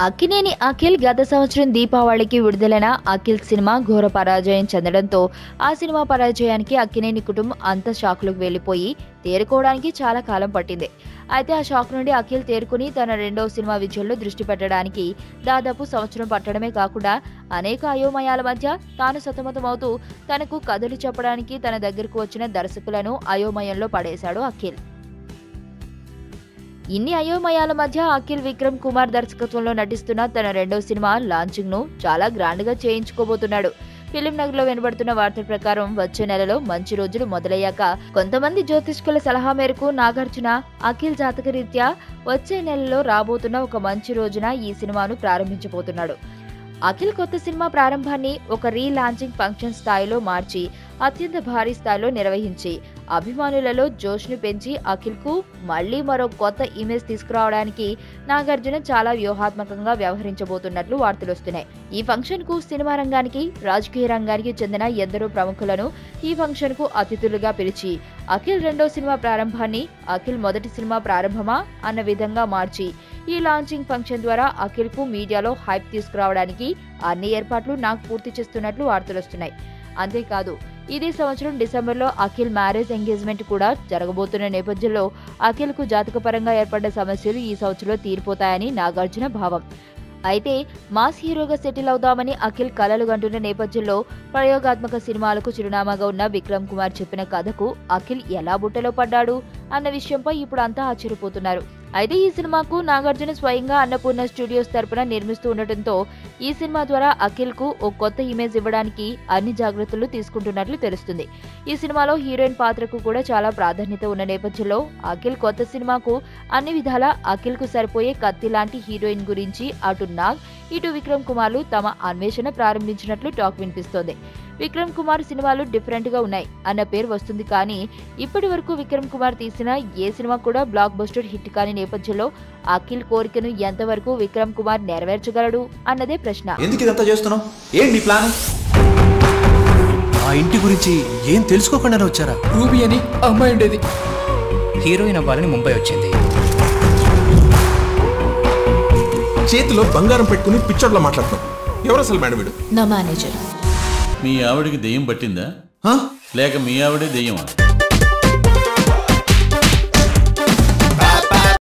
అక్కినేని అఖిల్ గత సంవత్సరం దీపావళికి విడుదలైన అఖిల్ సినిమా ఘోర పరాజయం చెందడంతో ఆ సినిమా పరాజయానికి అక్కినేని కుటుంబం అంత షాక్లోకి వెళ్లిపోయి తేరుకోవడానికి చాలా కాలం పట్టింది. అయితే ఆ షాక్ నుండి అఖిల్ తేరుకుని తన రెండవ సినిమా విజయంలో దృష్టి పెట్టడానికి దాదాపు సంవత్సరం పట్టడమే కాకుండా అనేక అయోమయాల మధ్య తాను సతమతమవుతూ తనకు కథలు చెప్పడానికి తన దగ్గరకు వచ్చిన దర్శకులను అయోమయంలో పడేశాడు అఖిల్. ఇన్ని అయోమయాల మధ్య అఖిల్ విక్రమ్ కుమార్ దర్శకత్వంలో నటిస్తున్న తన రెండవ సినిమా లాంచింగ్ ను చాలా గ్రాండ్ గా చేయించుకోబోతున్నాడు. ఫిలిం నగర్ లో వినబడుతున్న వార్తల ప్రకారం వచ్చే నెలలో మంచి రోజులు మొదలయ్యాక కొంతమంది జ్యోతిష్కుల సలహా మేరకు నాగార్జున అఖిల్ జాతకరీత్యా వచ్చే నెలలో రాబోతున్న ఒక మంచి రోజున ఈ సినిమాను ప్రారంభించబోతున్నాడు. అఖిల్ కొత్త సినిమా ప్రారంభాన్ని ఒక రీలాంచింగ్ ఫంక్షన్ స్థాయిలో మార్చి అత్యంత భారీ స్థాయిలో నిర్వహించి అభిమానులలో జోష్ను పెంచి అఖిల్ కు మళ్లీ మరో కొత్త ఇమేజ్ తీసుకురావడానికి నాగార్జున చాలా వ్యూహాత్మకంగా వ్యవహరించబోతున్నట్లు వార్తలొస్తున్నాయి. ఈ ఫంక్షన్ కు సినిమా రంగానికి రాజకీయ రంగానికి చెందిన ఎందరో ప్రముఖులను ఈ ఫంక్షన్ కు అతిథులుగా పిలిచి అఖిల్ రెండో సినిమా ప్రారంభాన్ని అఖిల్ మొదటి సినిమా ప్రారంభమా అన్న విధంగా మార్చి ఈ లాంచింగ్ ఫంక్షన్ ద్వారా అఖిల్ కు మీడియాలో హైప్ తీసుకురావడానికి అన్ని ఏర్పాట్లు నాకు పూర్తి చేస్తున్నట్లు వార్తలొస్తున్నాయి. అంతేకాదు ఇదే సంవత్సరం డిసెంబర్లో అఖిల్ మ్యారేజ్ ఎంగేజ్మెంట్ కూడా జరగబోతున్న నేపథ్యంలో అఖిల్ కు జాతకపరంగా ఏర్పడ్డ సమస్యలు ఈ సంవత్సరంలో తీరిపోతాయని నాగార్జున భావం. అయితే మాస్ హీరోగా సెటిల్ అవుదామని అఖిల్ కలలు గంటున్న నేపథ్యంలో ప్రయోగాత్మక సినిమాలకు చిరునామాగా ఉన్న విక్రమ్ కుమార్ చెప్పిన కథకు అఖిల్ ఎలా బుట్టలో పడ్డాడు అన్న విషయంపై ఇప్పుడు అంతా ఆశ్చర్యపోతున్నారు. అయితే ఈ సినిమాకు నాగార్జున స్వయంగా అన్నపూర్ణ స్టూడియోస్ తరపున నిర్మిస్తూ ఉండటంతో ఈ సినిమా ద్వారా అఖిల్ కు ఓ కొత్త ఇమేజ్ ఇవ్వడానికి అన్ని జాగ్రత్తలు తీసుకుంటున్నట్లు తెలుస్తుంది. ఈ సినిమాలో హీరోయిన్ పాత్రకు కూడా చాలా ప్రాధాన్యత ఉన్న నేపథ్యంలో అఖిల్ కొత్త సినిమాకు అన్ని విధాలా అఖిల్ కు సరిపోయే కత్తి లాంటి హీరోయిన్ గురించి అటు నాగ్ ఇటు విక్రమ్ కుమార్లు తమ అన్వేషణ ప్రారంభించినట్లు టాక్ వినిపిస్తోంది. విక్రమ్ కుమార్ సినిమాలు డిఫరెంట్ గా ఉన్నాయి అన్న పేరు వస్తుంది, కానీ ఇప్పటి వరకు విక్రమ్ కుమార్ తీసిన ఏ సినిమా కూడా బ్లాక్ బస్టర్ హిట్ కాని నేపథ్యంలో అఖిల్ కోరికను ఎంతవరకు విక్రమ్ కుమార్ నెరవేర్చగలడు అన్నదే ప్రశ్న. ఎందుకు ఇదంతా చేస్తున్నావు? ఏంటి నీ ప్లాన్? ఆ ఇంటి గురించి ఏం తెలుసుకోకుండా వచ్చారా? రూబీ అని అమ్మాయి ఉండేది, హీరోయిన్ అవ్వాలని ముంబై వచ్చింది. చేతిలో బంగారం పెట్టుకుని పిచ్చోడ్లో మాట్లాడుతున్నాం. ఎవరు అసలు మేడం? వీడు నా మేనేజర్. మీ ఆవిడికి దెయ్యం పట్టిందా లేక మీ ఆవిడే దెయ్యమా?